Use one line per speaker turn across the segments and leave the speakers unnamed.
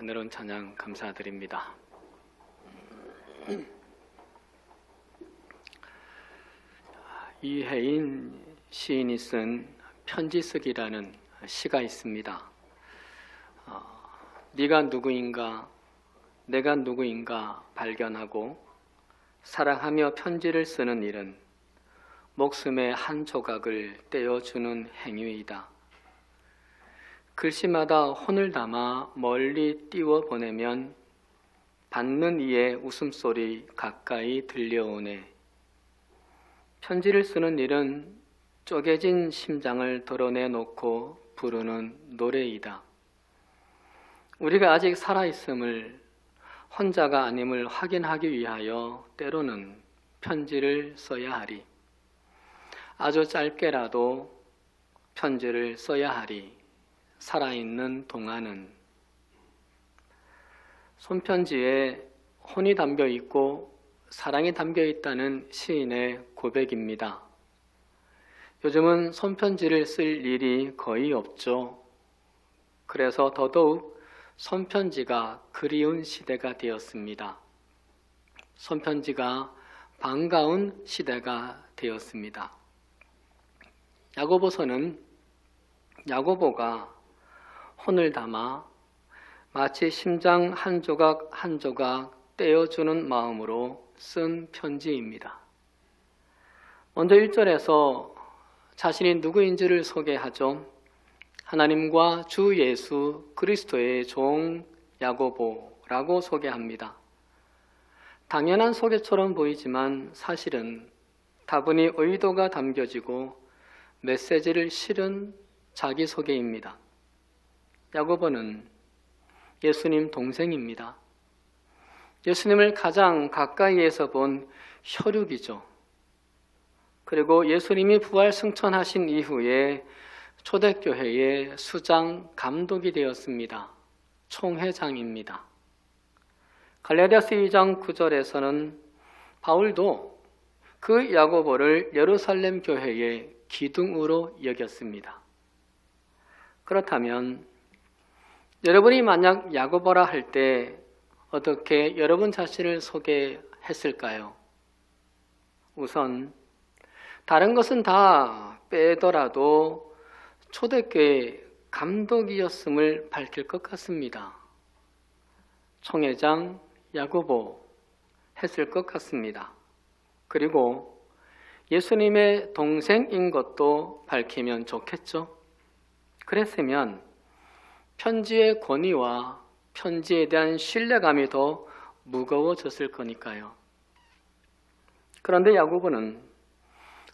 은혜로운 찬양 감사드립니다. 이혜인 시인이 쓴 편지 쓰기라는 시가 있습니다. 네가 누구인가, 내가 누구인가 발견하고 사랑하며 편지를 쓰는 일은 목숨의 한 조각을 떼어주는 행위이다. 글씨마다 혼을 담아 멀리 띄워 보내면 받는 이의 웃음소리 가까이 들려오네. 편지를 쓰는 일은 쪼개진 심장을 드러내놓고 부르는 노래이다. 우리가 아직 살아있음을, 혼자가 아님을 확인하기 위하여 때로는 편지를 써야 하리. 아주 짧게라도 편지를 써야 하리. 살아있는 동안은. 손편지에 혼이 담겨 있고 사랑이 담겨 있다는 시인의 고백입니다. 요즘은 손편지를 쓸 일이 거의 없죠. 그래서 더더욱 손편지가 그리운 시대가 되었습니다. 손편지가 반가운 시대가 되었습니다. 야고보서는 야고보가 혼을 담아 마치 심장 한 조각 한 조각 떼어주는 마음으로 쓴 편지입니다. 먼저 1절에서 자신이 누구인지를 소개하죠. 하나님과 주 예수 그리스도의 종 야고보라고 소개합니다. 당연한 소개처럼 보이지만 사실은 다분히 의도가 담겨지고 메시지를 실은 자기소개입니다. 야고보는 예수님 동생입니다. 예수님을 가장 가까이에서 본 혈육이죠. 그리고 예수님이 부활 승천하신 이후에 초대교회의 수장 감독이 되었습니다. 총회장입니다. 갈라디아서 2장 9절에서는 바울도 그 야고보를 예루살렘 교회의 기둥으로 여겼습니다. 그렇다면 여러분이 만약 야고보라 할 때 어떻게 여러분 자신을 소개했을까요? 우선 다른 것은 다 빼더라도 초대교회 감독이었음을 밝힐 것 같습니다. 총회장 야고보 했을 것 같습니다. 그리고 예수님의 동생인 것도 밝히면 좋겠죠? 그랬으면 편지의 권위와 편지에 대한 신뢰감이 더 무거워졌을 거니까요. 그런데 야고보는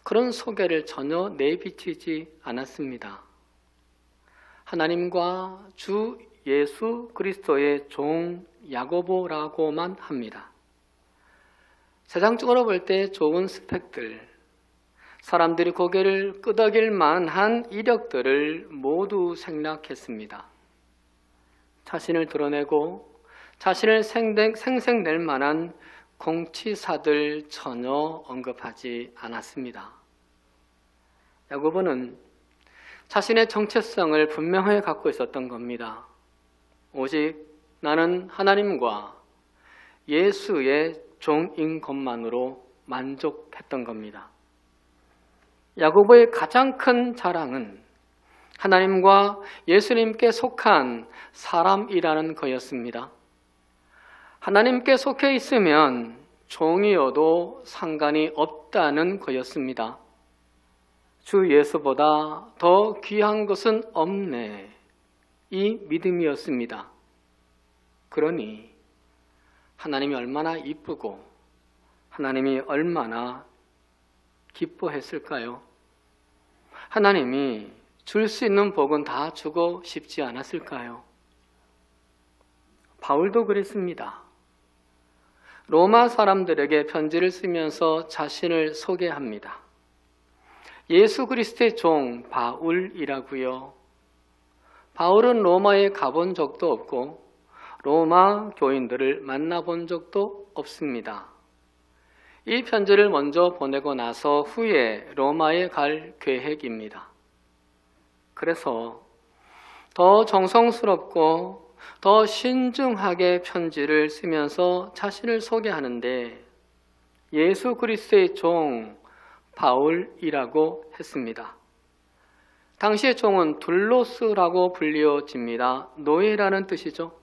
그런 소개를 전혀 내비치지 않았습니다. 하나님과 주 예수 그리스도의 종 야고보라고만 합니다. 세상적으로 볼 때 좋은 스펙들, 사람들이 고개를 끄덕일 만한 이력들을 모두 생략했습니다. 자신을 드러내고 자신을 생색낼 만한 공치사들 전혀 언급하지 않았습니다. 야고보는 자신의 정체성을 분명하게 갖고 있었던 겁니다. 오직 나는 하나님과 예수의 종인 것만으로 만족했던 겁니다. 야고보의 가장 큰 자랑은 하나님과 예수님께 속한 사람이라는 거였습니다. 하나님께 속해 있으면 종이어도 상관이 없다는 거였습니다. 주 예수보다 더 귀한 것은 없네. 이 믿음이었습니다. 그러니 하나님이 얼마나 이쁘고 하나님이 얼마나 기뻐했을까요? 하나님이 줄 수 있는 복은 다 주고 싶지 않았을까요? 바울도 그랬습니다. 로마 사람들에게 편지를 쓰면서 자신을 소개합니다. 예수 그리스도의 종 바울이라고요. 바울은 로마에 가본 적도 없고 로마 교인들을 만나본 적도 없습니다. 이 편지를 먼저 보내고 나서 후에 로마에 갈 계획입니다. 그래서 더 정성스럽고 더 신중하게 편지를 쓰면서 자신을 소개하는데 예수 그리스도의 종 바울이라고 했습니다. 당시의 종은 둘로스라고 불리워집니다. 노예라는 뜻이죠.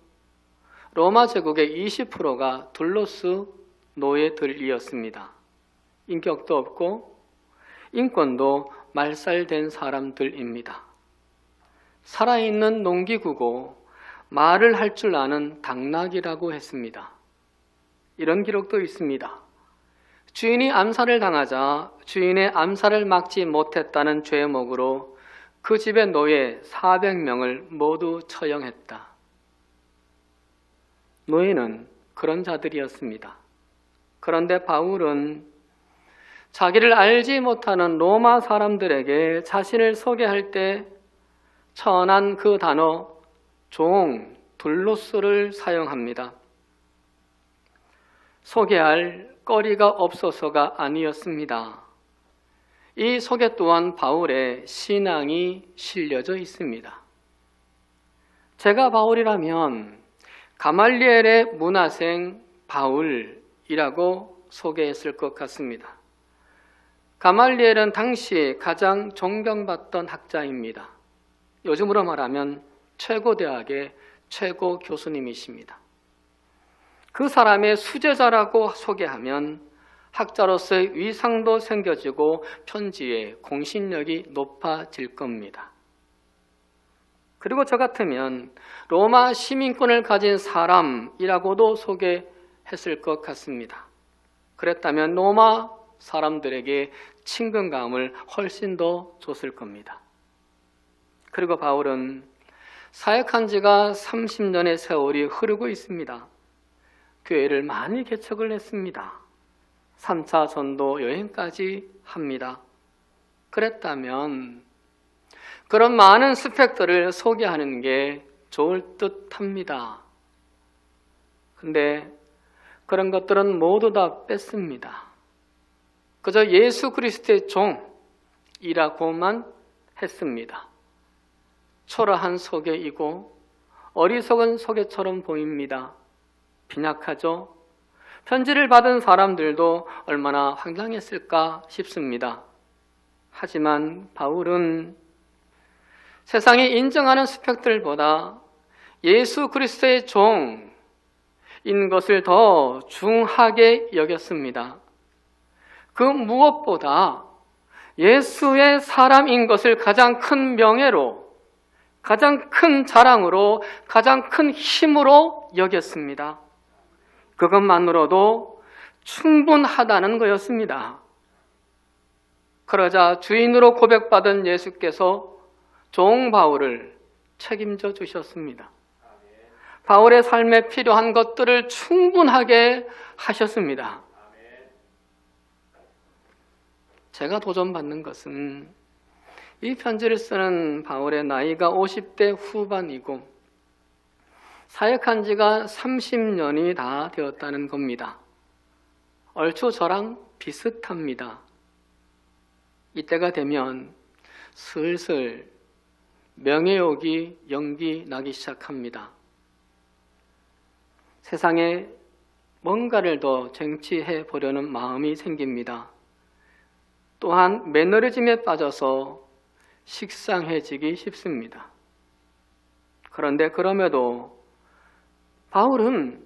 로마 제국의 20%가 둘로스 노예들이었습니다. 인격도 없고 인권도 말살된 사람들입니다. 살아있는 농기구고 말을 할 줄 아는 당나귀라고 했습니다. 이런 기록도 있습니다. 주인이 암살을 당하자 주인의 암살을 막지 못했다는 죄목으로 그 집의 노예 400명을 모두 처형했다. 노예는 그런 자들이었습니다. 그런데 바울은 자기를 알지 못하는 로마 사람들에게 자신을 소개할 때 천한 그 단어 종, 둘로스를 사용합니다. 소개할 거리가 없어서가 아니었습니다. 이 소개 또한 바울의 신앙이 실려져 있습니다. 제가 바울이라면 가말리엘의 문화생 바울이라고 소개했을 것 같습니다. 가말리엘은 당시 가장 존경받던 학자입니다. 요즘으로 말하면 최고 대학의 최고 교수님이십니다. 그 사람의 수제자라고 소개하면 학자로서의 위상도 생겨지고 편지의 공신력이 높아질 겁니다. 그리고 저 같으면 로마 시민권을 가진 사람이라고도 소개했을 것 같습니다. 그랬다면 로마 사람들에게 친근감을 훨씬 더 줬을 겁니다. 그리고 바울은 사역한 지가 30년의 세월이 흐르고 있습니다. 교회를 많이 개척을 했습니다. 3차 전도 여행까지 합니다. 그랬다면 그런 많은 스펙들을 소개하는 게 좋을 듯합니다. 근데 그런 것들은 모두 다 뺐습니다. 그저 예수 그리스도의 종이라고만 했습니다. 초라한 소개이고 어리석은 소개처럼 보입니다. 빈약하죠? 편지를 받은 사람들도 얼마나 황당했을까 싶습니다. 하지만 바울은 세상이 인정하는 스펙들보다 예수 그리스도의 종인 것을 더 중하게 여겼습니다. 그 무엇보다 예수의 사람인 것을 가장 큰 명예로, 가장 큰 자랑으로, 가장 큰 힘으로 여겼습니다. 그것만으로도 충분하다는 거였습니다. 그러자 주인으로 고백받은 예수께서 종 바울을 책임져 주셨습니다. 바울의 삶에 필요한 것들을 충분하게 하셨습니다. 제가 도전받는 것은 이 편지를 쓰는 바울의 나이가 50대 후반이고 사역한 지가 30년이 다 되었다는 겁니다. 얼추 저랑 비슷합니다. 이때가 되면 슬슬 명예욕이 연기 나기 시작합니다. 세상에 뭔가를 더 쟁취해 보려는 마음이 생깁니다. 또한 매너리즘에 빠져서 식상해지기 쉽습니다. 그런데 그럼에도 바울은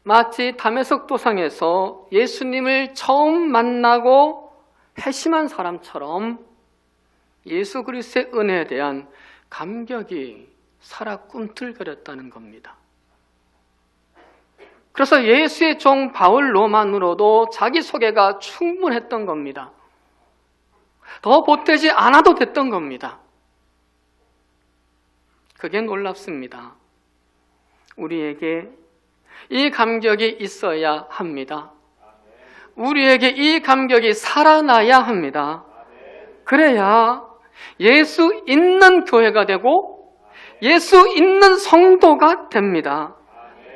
마치 다메섹 도상에서 예수님을 처음 만나고 회심한 사람처럼 예수 그리스도의 은혜에 대한 감격이 살아 꿈틀거렸다는 겁니다. 그래서 예수의 종 바울로만으로도 자기소개가 충분했던 겁니다. 더 보태지 않아도 됐던 겁니다. 그게 놀랍습니다. 우리에게 이 감격이 있어야 합니다. 우리에게 이 감격이 살아나야 합니다. 그래야 예수 있는 교회가 되고 예수 있는 성도가 됩니다.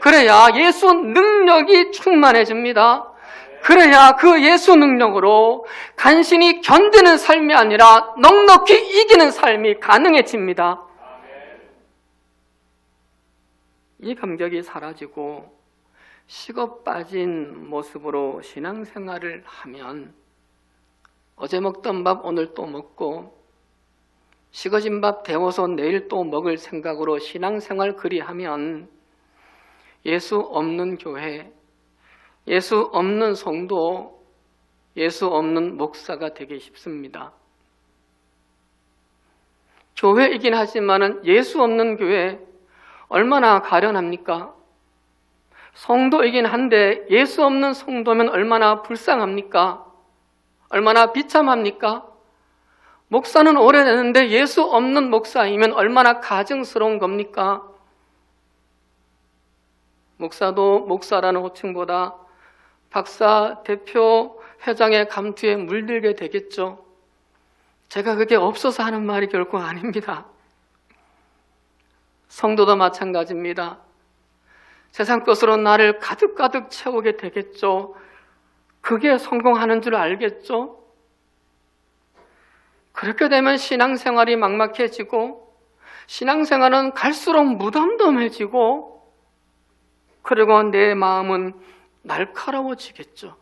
그래야 예수 능력이 충만해집니다. 그래야 그 예수 능력으로 간신히 견디는 삶이 아니라 넉넉히 이기는 삶이 가능해집니다. 이 감격이 사라지고 식어 빠진 모습으로 신앙생활을 하면 어제 먹던 밥 오늘 또 먹고 식어진 밥 데워서 내일 또 먹을 생각으로 신앙생활 그리하면 예수 없는 교회, 예수 없는 성도, 예수 없는 목사가 되기 쉽습니다. 교회이긴 하지만 예수 없는 교회 얼마나 가련합니까? 성도이긴 한데 예수 없는 성도면 얼마나 불쌍합니까? 얼마나 비참합니까? 목사는 오래됐는데 예수 없는 목사이면 얼마나 가증스러운 겁니까? 목사도 목사라는 호칭보다 박사, 대표, 회장의 감투에 물들게 되겠죠. 제가 그게 없어서 하는 말이 결코 아닙니다. 성도도 마찬가지입니다. 세상 것으로 나를 가득가득 채우게 되겠죠. 그게 성공하는 줄 알겠죠. 그렇게 되면 신앙생활이 막막해지고 신앙생활은 갈수록 무덤덤해지고 그리고 내 마음은 날카로워지겠죠.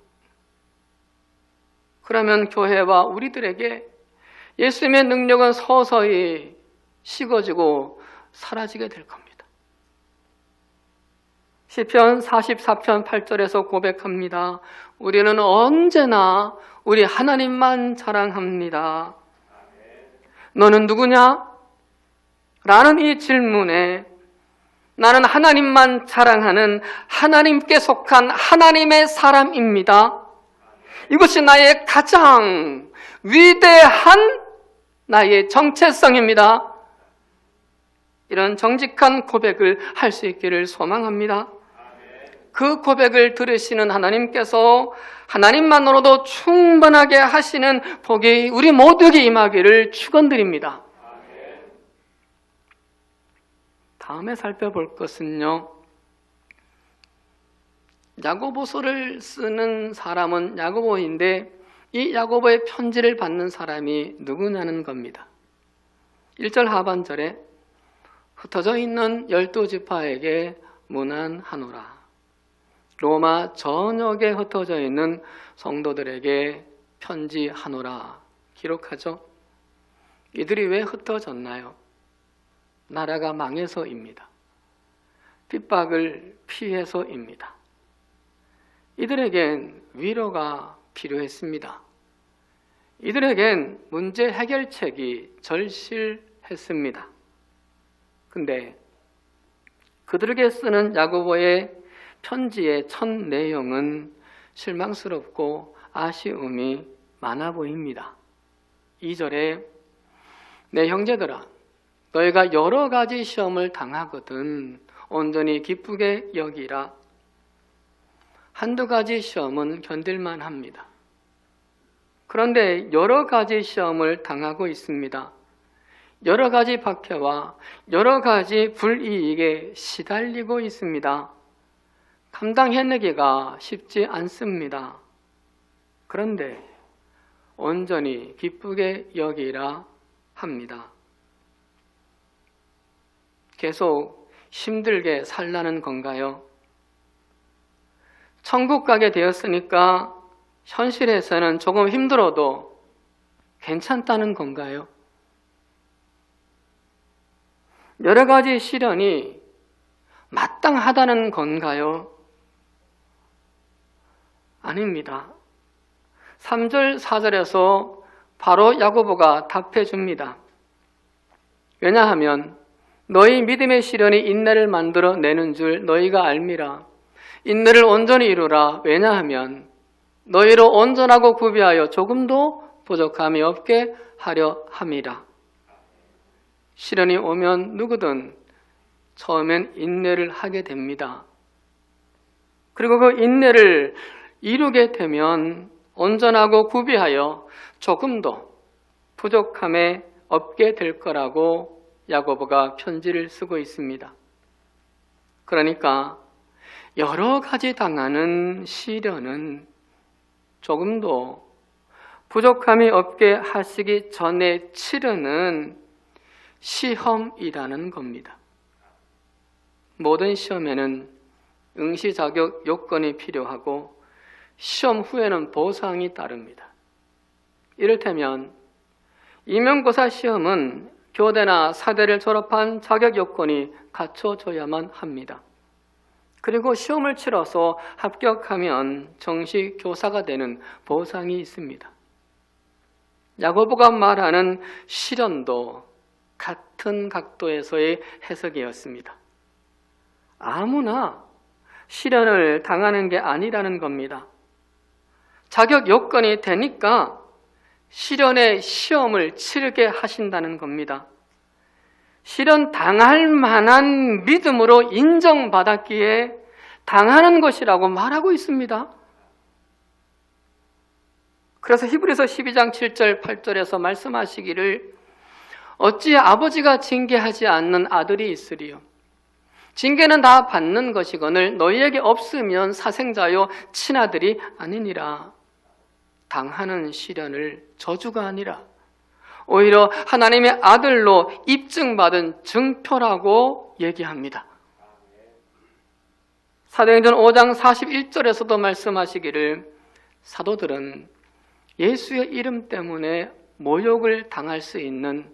그러면 교회와 우리들에게 예수님의 능력은 서서히 식어지고 사라지게 될 겁니다. 시편 44편 8절에서 고백합니다. 우리는 언제나 우리 하나님만 자랑합니다. 너는 누구냐? 라는 이 질문에 나는 하나님만 자랑하는 하나님께 속한 하나님의 사람입니다. 이것이 나의 가장 위대한 나의 정체성입니다. 이런 정직한 고백을 할 수 있기를 소망합니다. 그 고백을 들으시는 하나님께서 하나님만으로도 충분하게 하시는 복이 우리 모두에게 임하기를 축원드립니다. 다음에 살펴볼 것은요, 야고보서를 쓰는 사람은 야고보인데 이 야고보의 편지를 받는 사람이 누구냐는 겁니다. 1절 하반절에 흩어져 있는 12지파에게 문안하노라. 로마 전역에 흩어져 있는 성도들에게 편지하노라 기록하죠. 이들이 왜 흩어졌나요? 나라가 망해서입니다. 핍박을 피해서입니다. 이들에겐 위로가 필요했습니다. 이들에겐 문제 해결책이 절실했습니다. 근데 그들에게 쓰는 야고보의 편지의 첫 내용은 실망스럽고 아쉬움이 많아 보입니다. 2절에 내 형제들아 너희가 여러 가지 시험을 당하거든 온전히 기쁘게 여기라. 한두 가지 시험은 견딜만 합니다. 그런데 여러 가지 시험을 당하고 있습니다. 여러 가지 박해와 여러 가지 불이익에 시달리고 있습니다. 감당해내기가 쉽지 않습니다. 그런데 온전히 기쁘게 여기라 합니다. 계속 힘들게 살라는 건가요? 천국 가게 되었으니까 현실에서는 조금 힘들어도 괜찮다는 건가요? 여러 가지 시련이 마땅하다는 건가요? 아닙니다. 3절, 4절에서 바로 야고보가 답해 줍니다. 왜냐하면 너희 믿음의 시련이 인내를 만들어 내는 줄 너희가 알미라. 인내를 온전히 이루라. 왜냐하면 너희로 온전하고 구비하여 조금도 부족함이 없게 하려 함이라. 시련이 오면 누구든 처음엔 인내를 하게 됩니다. 그리고 그 인내를 이루게 되면 온전하고 구비하여 조금도 부족함에 없게 될 거라고 야고보가 편지를 쓰고 있습니다. 그러니까 여러 가지 당하는 시련은 조금도 부족함이 없게 하시기 전에 치르는 시험이라는 겁니다. 모든 시험에는 응시 자격 요건이 필요하고 시험 후에는 보상이 따릅니다. 이를테면 임용고사 시험은 교대나 사대를 졸업한 자격 요건이 갖춰져야만 합니다. 그리고 시험을 치러서 합격하면 정식 교사가 되는 보상이 있습니다. 야고보가 말하는 시련도 같은 각도에서의 해석이었습니다. 아무나 시련을 당하는 게 아니라는 겁니다. 자격 요건이 되니까 시련의 시험을 치르게 하신다는 겁니다. 시련 당할 만한 믿음으로 인정받았기에 당하는 것이라고 말하고 있습니다. 그래서 히브리서 12장 7절 8절에서 말씀하시기를 어찌 아버지가 징계하지 않는 아들이 있으리요. 징계는 다 받는 것이거늘 너희에게 없으면 사생자요 친아들이 아니니라. 당하는 시련을 저주가 아니라 오히려 하나님의 아들로 입증받은 증표라고 얘기합니다. 사도행전 5장 41절에서도 말씀하시기를 사도들은 예수의 이름 때문에 모욕을 당할 수 있는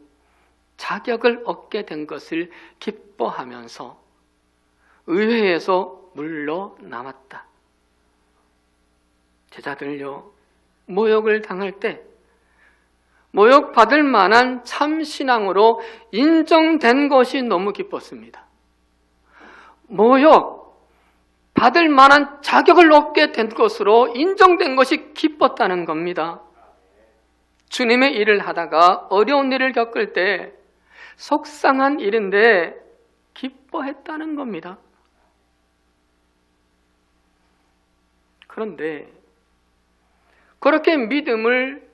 자격을 얻게 된 것을 기뻐하면서 의회에서 물러남았다. 제자들요, 모욕을 당할 때 모욕받을 만한 참신앙으로 인정된 것이 너무 기뻤습니다. 모욕 받을 만한 자격을 얻게 된 것으로 인정된 것이 기뻤다는 겁니다. 주님의 일을 하다가 어려운 일을 겪을 때 속상한 일인데 기뻐했다는 겁니다. 그런데 그렇게 믿음을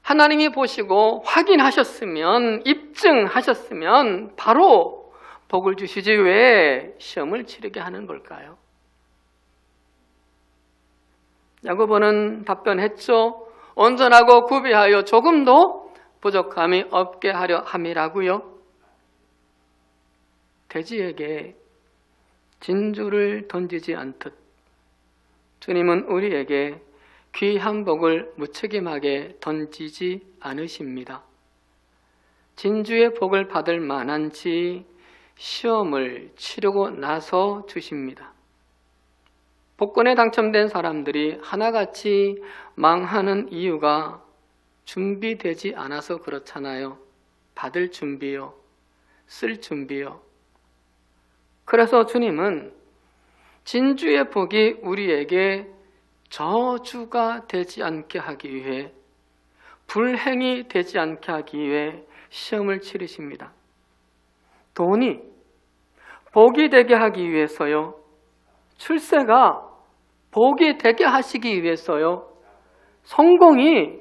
하나님이 보시고 확인하셨으면, 입증하셨으면 바로 복을 주시지 왜 시험을 치르게 하는 걸까요? 야고보는 답변했죠. 온전하고 구비하여 조금도 부족함이 없게 하려 함이라고요. 돼지에게 진주를 던지지 않듯 주님은 우리에게 귀한 복을 무책임하게 던지지 않으십니다. 진주의 복을 받을 만한지 시험을 치르고 나서 주십니다. 복권에 당첨된 사람들이 하나같이 망하는 이유가 준비되지 않아서 그렇잖아요. 받을 준비요, 쓸 준비요. 그래서 주님은 진주의 복이 우리에게 저주가 되지 않게 하기 위해, 불행이 되지 않게 하기 위해 시험을 치르십니다. 돈이 복이 되게 하기 위해서요. 출세가 복이 되게 하시기 위해서요. 성공이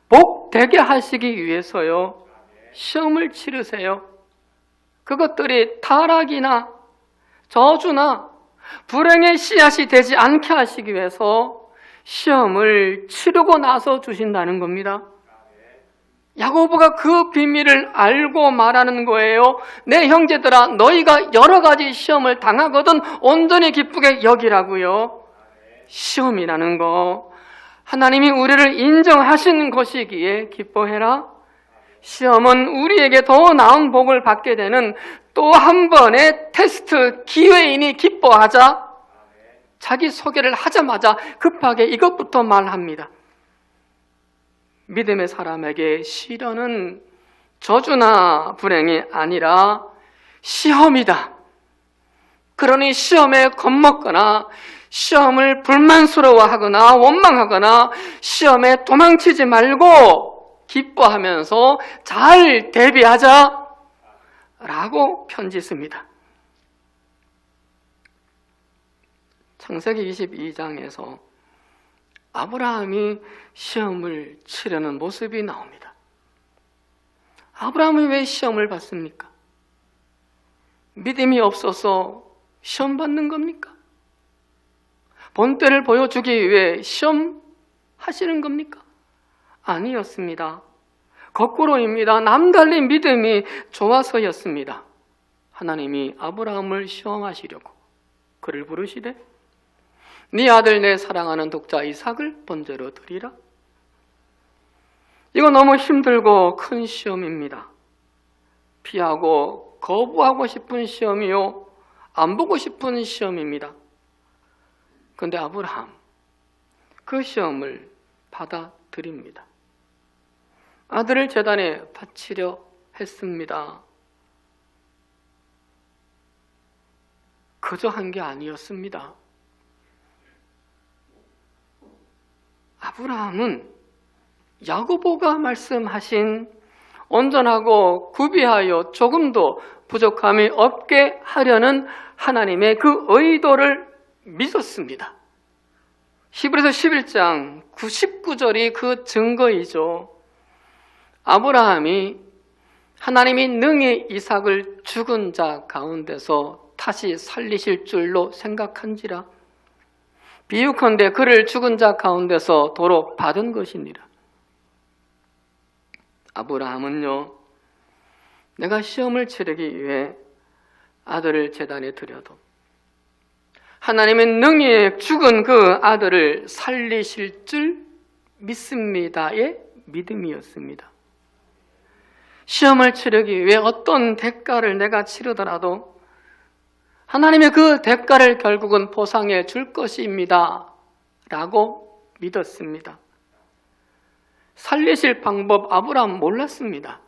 복 되게 하시기 위해서요. 시험을 치르세요. 그것들이 타락이나 저주나 불행의 씨앗이 되지 않게 하시기 위해서 시험을 치르고 나서 주신다는 겁니다. 야고보가 그 비밀을 알고 말하는 거예요. 내 형제들아, 너희가 여러 가지 시험을 당하거든 온전히 기쁘게 여기라고요. 시험이라는 거 하나님이 우리를 인정하시는 것이기에 기뻐해라. 시험은 우리에게 더 나은 복을 받게 되는 또 한 번의 테스트 기회이니 기뻐하자. 자기 소개를 하자마자 급하게 이것부터 말합니다. 믿음의 사람에게 시련은 저주나 불행이 아니라 시험이다. 그러니 시험에 겁먹거나 시험을 불만스러워하거나 원망하거나 시험에 도망치지 말고 기뻐하면서 잘 대비하자 라고 편지 씁니다. 창세기 22장에서 아브라함이 시험을 치르는 모습이 나옵니다. 아브라함이 왜 시험을 받습니까? 믿음이 없어서 시험 받는 겁니까? 본때를 보여주기 위해 시험 하시는 겁니까? 아니었습니다. 거꾸로입니다. 남달리 믿음이 좋아서였습니다. 하나님이 아브라함을 시험하시려고 그를 부르시되 네 아들 내 사랑하는 독자 이삭을 번제로 드리라. 이거 너무 힘들고 큰 시험입니다. 피하고 거부하고 싶은 시험이요, 안 보고 싶은 시험입니다. 그런데 아브라함 그 시험을 받아들입니다. 아들을 제단에 바치려 했습니다. 그저 한 게 아니었습니다. 아브라함은 야고보가 말씀하신 온전하고 구비하여 조금도 부족함이 없게 하려는 하나님의 그 의도를 믿었습니다. 히브리서 11장 99절이 그 증거이죠. 아브라함이 하나님이 능히 이삭을 죽은 자 가운데서 다시 살리실 줄로 생각한지라 비유컨대 그를 죽은 자 가운데서 도로 받은 것이니라. 아브라함은요, 내가 시험을 치르기 위해 아들을 제단에 드려도 하나님의 능히 죽은 그 아들을 살리실 줄 믿습니다의 믿음이었습니다. 시험을 치르기 위해 어떤 대가를 내가 치르더라도 하나님의 그 대가를 결국은 보상해 줄 것입니다 라고 믿었습니다. 살리실 방법 아브라함 몰랐습니다.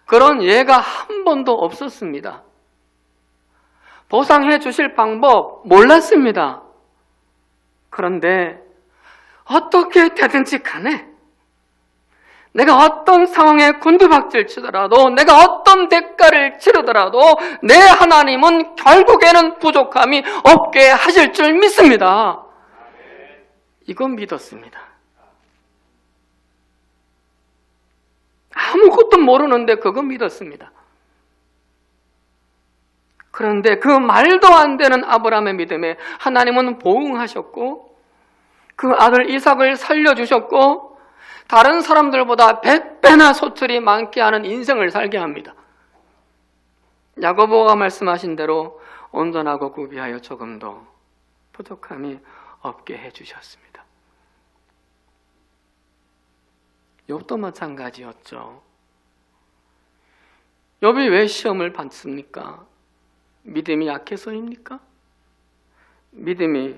그런 예가 한 번도 없었습니다. 보상해 주실 방법 몰랐습니다. 그런데 어떻게 되든지 간에 내가 어떤 상황에 곤두박질 치더라도 내가 어떤 대가를 치르더라도 내 하나님은 결국에는 부족함이 없게 하실 줄 믿습니다. 이건 믿었습니다. 아무것도 모르는데 그거 믿었습니다. 그런데 그 말도 안 되는 아브라함의 믿음에 하나님은 보응하셨고 그 아들 이삭을 살려주셨고 다른 사람들보다 100배나 소출이 많게 하는 인생을 살게 합니다. 야고보가 말씀하신 대로 온전하고 구비하여 조금도 부족함이 없게 해주셨습니다. 욥도 마찬가지였죠. 욥이 왜 시험을 받습니까? 믿음이 약해서입니까? 믿음이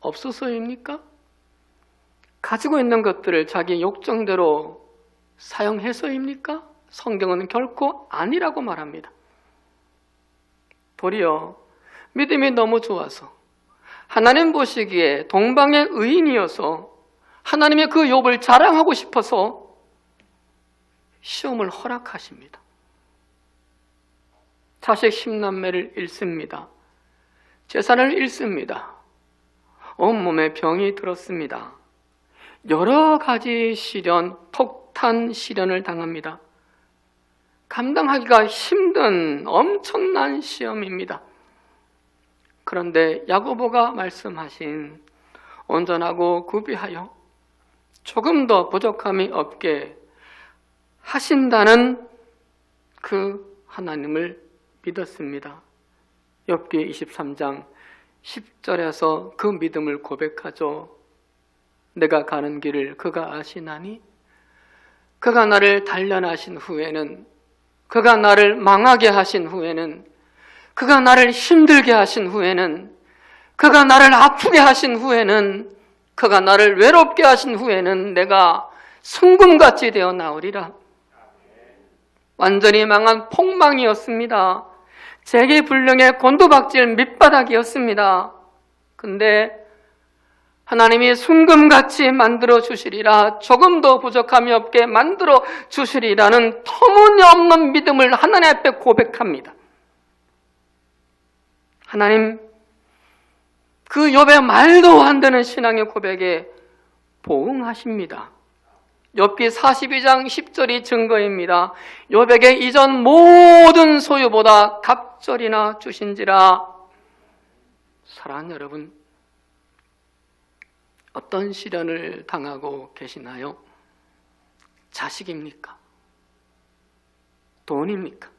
없어서입니까? 가지고 있는 것들을 자기 욕정대로 사용해서입니까? 성경은 결코 아니라고 말합니다. 도리어 믿음이 너무 좋아서 하나님 보시기에 동방의 의인이어서 하나님의 그 욥을 자랑하고 싶어서 시험을 허락하십니다. 자식 10남매를 잃습니다. 재산을 잃습니다. 온몸에 병이 들었습니다. 여러 가지 시련, 폭탄 시련을 당합니다. 감당하기가 힘든 엄청난 시험입니다. 그런데 야고보가 말씀하신 온전하고 구비하여 조금 더 부족함이 없게 하신다는 그 하나님을 믿었습니다. 욥기 23장 10절에서 그 믿음을 고백하죠. 내가 가는 길을 그가 아시나니 그가 나를 단련하신 후에는 그가 나를 망하게 하신 후에는 그가 나를 힘들게 하신 후에는 그가 나를 아프게 하신 후에는 그가 나를 외롭게 하신 후에는 내가 순금같이 되어 나오리라. 완전히 망한 폭망이었습니다. 재기불능의 곤두박질 밑바닥이었습니다. 근데 하나님이 순금같이 만들어 주시리라, 조금 더 부족함이 없게 만들어 주시리라는 터무니없는 믿음을 하나님 앞에 고백합니다. 하나님, 그 욥의 말도 안 되는 신앙의 고백에 보응하십니다. 욥기 42장 10절이 증거입니다. 욥에게 이전 모든 소유보다 갑절이나 주신지라. 사랑하는 여러분, 어떤 시련을 당하고 계시나요? 자식입니까? 돈입니까?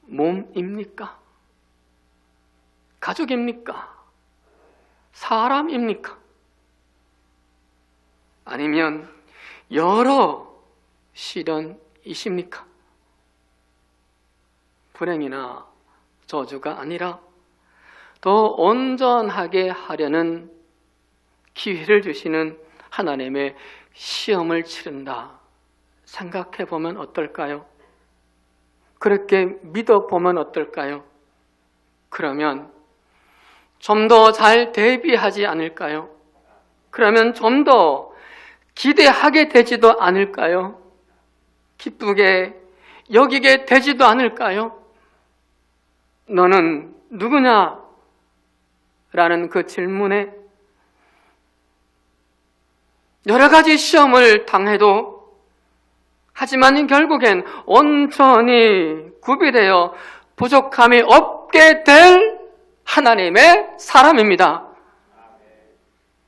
몸입니까? 가족입니까? 사람입니까? 아니면 여러 시련이십니까? 불행이나 저주가 아니라 더 온전하게 하려는 기회를 주시는 하나님의 시험을 치른다 생각해 보면 어떨까요? 그렇게 믿어보면 어떨까요? 그러면 좀 더 잘 대비하지 않을까요? 그러면 좀 더 기대하게 되지도 않을까요? 기쁘게 여기게 되지도 않을까요? 너는 누구냐? 라는 그 질문에 여러 가지 시험을 당해도 하지만 결국엔 온전히 구비되어 부족함이 없게 될 하나님의 사람입니다.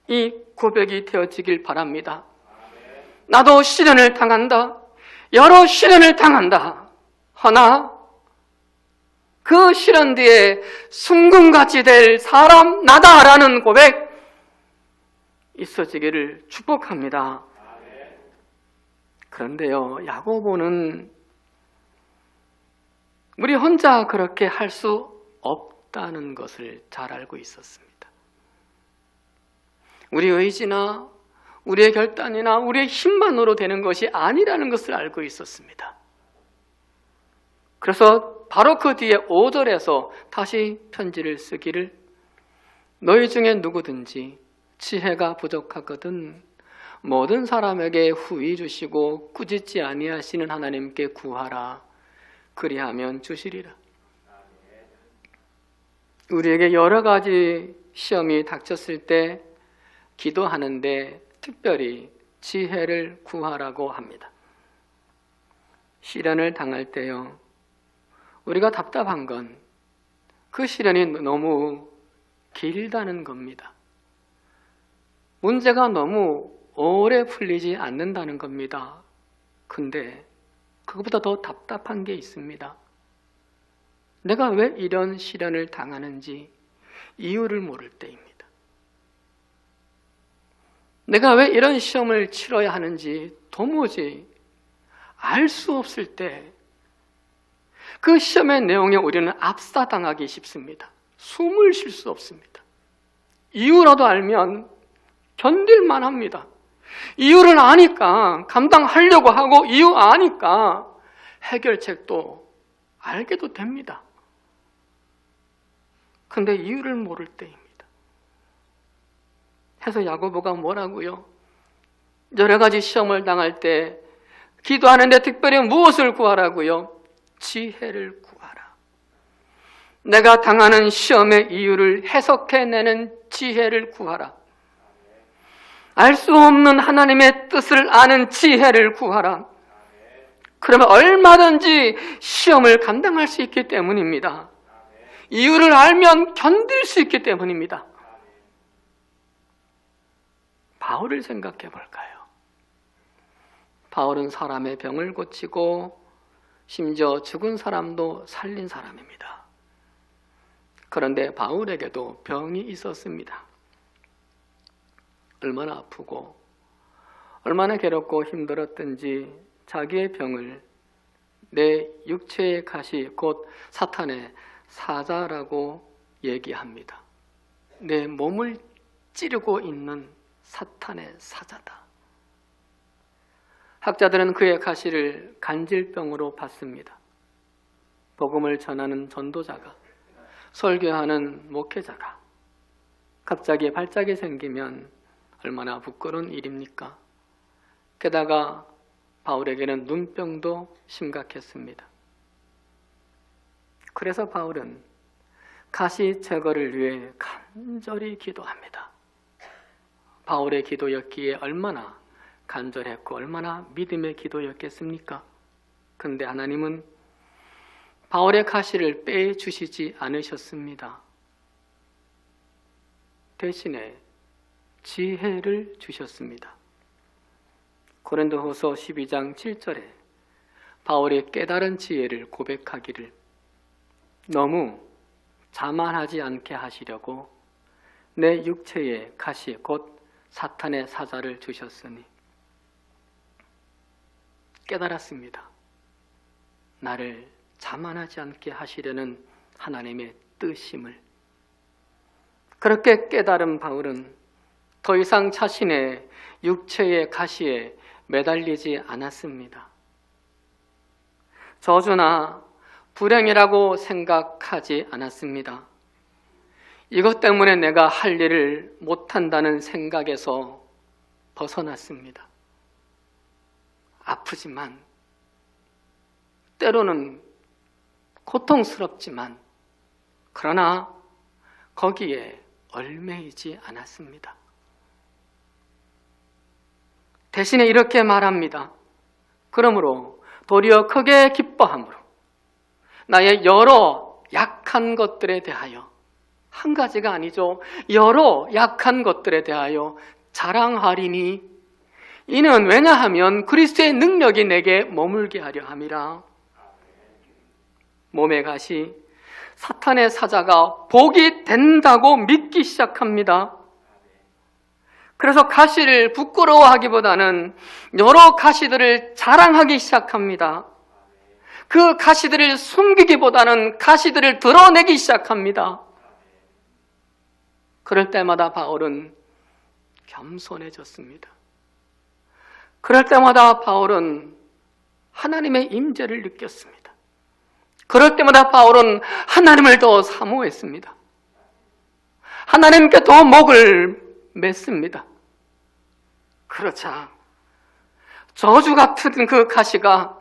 이 고백이 되어지길 바랍니다. 나도 시련을 당한다. 여러 시련을 당한다. 허나 그 시련 뒤에 순금같이 될 사람 나다라는 고백 있어지기를 축복합니다. 그런데요, 야고보는 우리 혼자 그렇게 할 수 없다는 것을 잘 알고 있었습니다. 우리의 의지나 우리의 결단이나 우리의 힘만으로 되는 것이 아니라는 것을 알고 있었습니다. 그래서 바로 그 뒤에 5절에서 다시 편지를 쓰기를 너희 중에 누구든지 지혜가 부족하거든 모든 사람에게 후히 주시고 꾸짖지 아니하시는 하나님께 구하라. 그리하면 주시리라. 우리에게 여러 가지 시험이 닥쳤을 때 기도하는데 특별히 지혜를 구하라고 합니다. 시련을 당할 때요, 우리가 답답한 건 그 시련이 너무 길다는 겁니다. 문제가 너무 오래 풀리지 않는다는 겁니다. 근데 그것보다 더 답답한 게 있습니다. 내가 왜 이런 시련을 당하는지 이유를 모를 때입니다. 내가 왜 이런 시험을 치러야 하는지 도무지 알 수 없을 때 그 시험의 내용에 우리는 압사당하기 쉽습니다. 숨을 쉴 수 없습니다. 이유라도 알면 견딜만 합니다. 이유를 아니까 감당하려고 하고 이유 아니까 해결책도 알게도 됩니다. 근데 이유를 모를 때입니다. 해서 야고보가 뭐라고요? 여러 가지 시험을 당할 때 기도하는데 특별히 무엇을 구하라고요? 지혜를 구하라. 내가 당하는 시험의 이유를 해석해내는 지혜를 구하라. 알 수 없는 하나님의 뜻을 아는 지혜를 구하라. 그러면 얼마든지 시험을 감당할 수 있기 때문입니다. 이유를 알면 견딜 수 있기 때문입니다. 바울을 생각해 볼까요? 바울은 사람의 병을 고치고 심지어 죽은 사람도 살린 사람입니다. 그런데 바울에게도 병이 있었습니다. 얼마나 아프고 얼마나 괴롭고 힘들었든지 자기의 병을 내 육체의 가시 곧 사탄의 사자라고 얘기합니다. 내 몸을 찌르고 있는 사탄의 사자다. 학자들은 그의 가시를 간질병으로 봤습니다. 복음을 전하는 전도자가, 설교하는 목회자가 갑자기 발작이 생기면 얼마나 부끄러운 일입니까? 게다가 바울에게는 눈병도 심각했습니다. 그래서 바울은 가시 제거를 위해 간절히 기도합니다. 바울의 기도였기에 얼마나 간절했고 얼마나 믿음의 기도였겠습니까? 그런데 하나님은 바울의 가시를 빼주시지 않으셨습니다. 대신에 지혜를 주셨습니다. 고린도후서 12장 7절에 바울의 깨달은 지혜를 고백하기를 너무 자만하지 않게 하시려고 내 육체의 가시 곧 사탄의 사자를 주셨으니 깨달았습니다. 나를 자만하지 않게 하시려는 하나님의 뜻임을. 그렇게 깨달은 바울은 더 이상 자신의 육체의 가시에 매달리지 않았습니다. 저주나 불행이라고 생각하지 않았습니다. 이것 때문에 내가 할 일을 못한다는 생각에서 벗어났습니다. 아프지만, 때로는 고통스럽지만, 그러나 거기에 얽매이지 않았습니다. 대신에 이렇게 말합니다. 그러므로 도리어 크게 기뻐함으로 나의 여러 약한 것들에 대하여, 한 가지가 아니죠. 여러 약한 것들에 대하여 자랑하리니 이는 왜냐하면 그리스도의 능력이 내게 머물게 하려 함이라. 몸의 가시, 사탄의 사자가 복이 된다고 믿기 시작합니다. 그래서 가시를 부끄러워하기보다는 여러 가시들을 자랑하기 시작합니다. 그 가시들을 숨기기보다는 가시들을 드러내기 시작합니다. 그럴 때마다 바울은 겸손해졌습니다. 그럴 때마다 바울은 하나님의 임재를 느꼈습니다. 그럴 때마다 바울은 하나님을 더 사모했습니다. 하나님께 더 목을 맸습니다. 그러자 저주 같은 그 가시가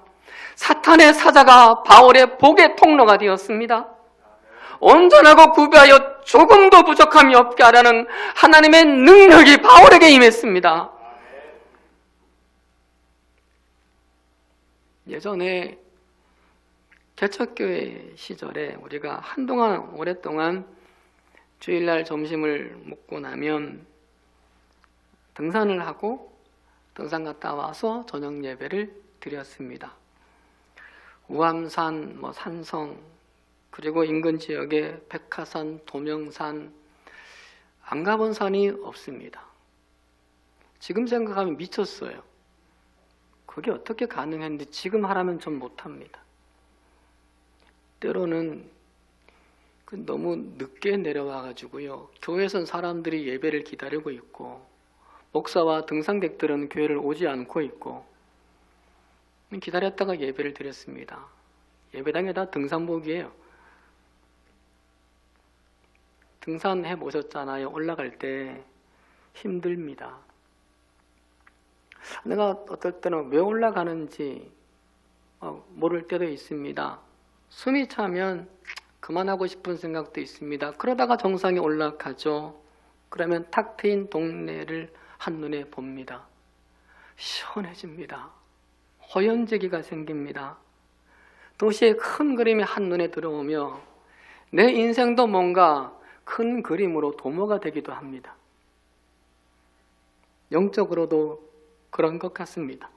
사탄의 사자가 바울의 복의 통로가 되었습니다. 온전하고 구비하여 조금도 부족함이 없게 하라는 하나님의 능력이 바울에게 임했습니다. 예전에 개척교회 시절에 우리가 오랫동안 주일날 점심을 먹고 나면 등산을 하고 등산 갔다 와서 저녁 예배를 드렸습니다. 우암산, 산성, 그리고 인근 지역에 백화산, 도명산, 안 가본 산이 없습니다. 지금 생각하면 미쳤어요. 그게 어떻게 가능했는데 지금 하라면 좀 못합니다. 때로는 너무 늦게 내려와가지고요. 교회에선 사람들이 예배를 기다리고 있고 목사와 등산객들은 교회를 오지 않고 있고 기다렸다가 예배를 드렸습니다. 예배당에 다 등산복이에요. 등산해 보셨잖아요. 올라갈 때 힘듭니다. 내가 어떨 때는 왜 올라가는지 모를 때도 있습니다. 숨이 차면 그만하고 싶은 생각도 있습니다. 그러다가 정상에 올라가죠. 그러면 탁 트인 동네를 한눈에 봅니다. 시원해집니다. 호연재기가 생깁니다. 도시의 큰 그림이 한눈에 들어오며 내 인생도 뭔가 큰 그림으로 도모가 되기도 합니다. 영적으로도 그런 것 같습니다.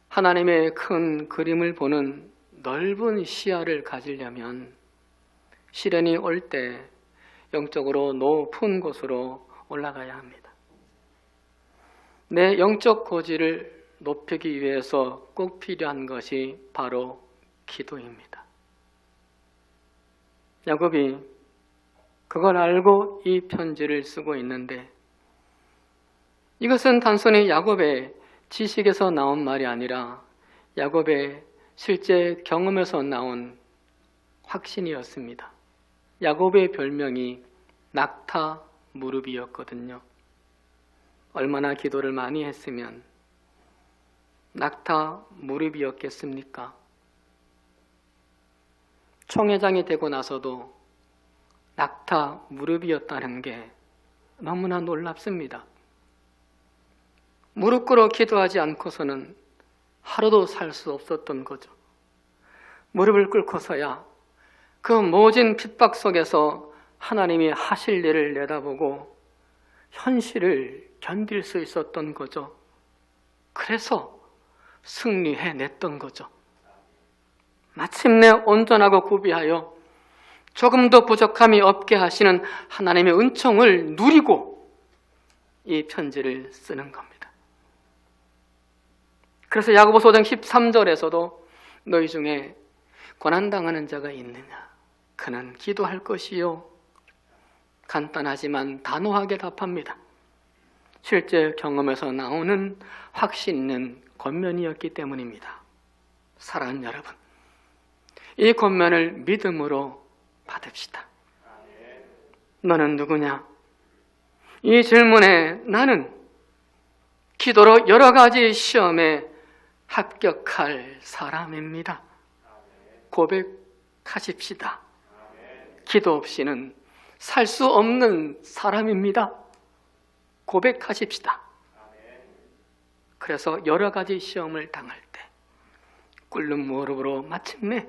하나님의 큰 그림을 보는 넓은 시야를 가지려면 시련이 올 때 영적으로 높은 곳으로 올라가야 합니다. 내 영적 고지를 높이기 위해서 꼭 필요한 것이 바로 기도입니다. 야곱이 그걸 알고 이 편지를 쓰고 있는데 이것은 단순히 야곱의 지식에서 나온 말이 아니라 야곱의 실제 경험에서 나온 확신이었습니다. 야곱의 별명이 낙타 무릎이었거든요. 얼마나 기도를 많이 했으면 낙타 무릎이었겠습니까? 총회장이 되고 나서도 낙타 무릎이었다는 게 너무나 놀랍습니다. 무릎 꿇어 기도하지 않고서는 하루도 살 수 없었던 거죠. 무릎을 꿇고서야 그 모진 핍박 속에서 하나님이 하실 일을 내다보고 현실을 견딜 수 있었던 거죠. 그래서 승리해냈던 거죠. 마침내 온전하고 구비하여 조금 더 부족함이 없게 하시는 하나님의 은총을 누리고 이 편지를 쓰는 겁니다. 그래서 야고보서 5장 13절에서도 너희 중에 고난당하는 자가 있느냐? 그는 기도할 것이요. 간단하지만 단호하게 답합니다. 실제 경험에서 나오는 확신 있는 권면이었기 때문입니다. 사랑하는 여러분, 이 권면을 믿음으로 받읍시다. 너는 누구냐? 이 질문에 나는 기도로 여러 가지 시험에 합격할 사람입니다. 고백하십시다. 기도 없이는 살 수 없는 사람입니다. 고백하십시다. 그래서 여러 가지 시험을 당할 때 꿇는 무릎으로 마침내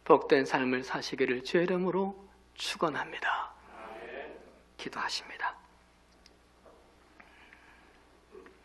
복된 삶을 사시기를 주의 이름으로 축원합니다. 기도하십니다.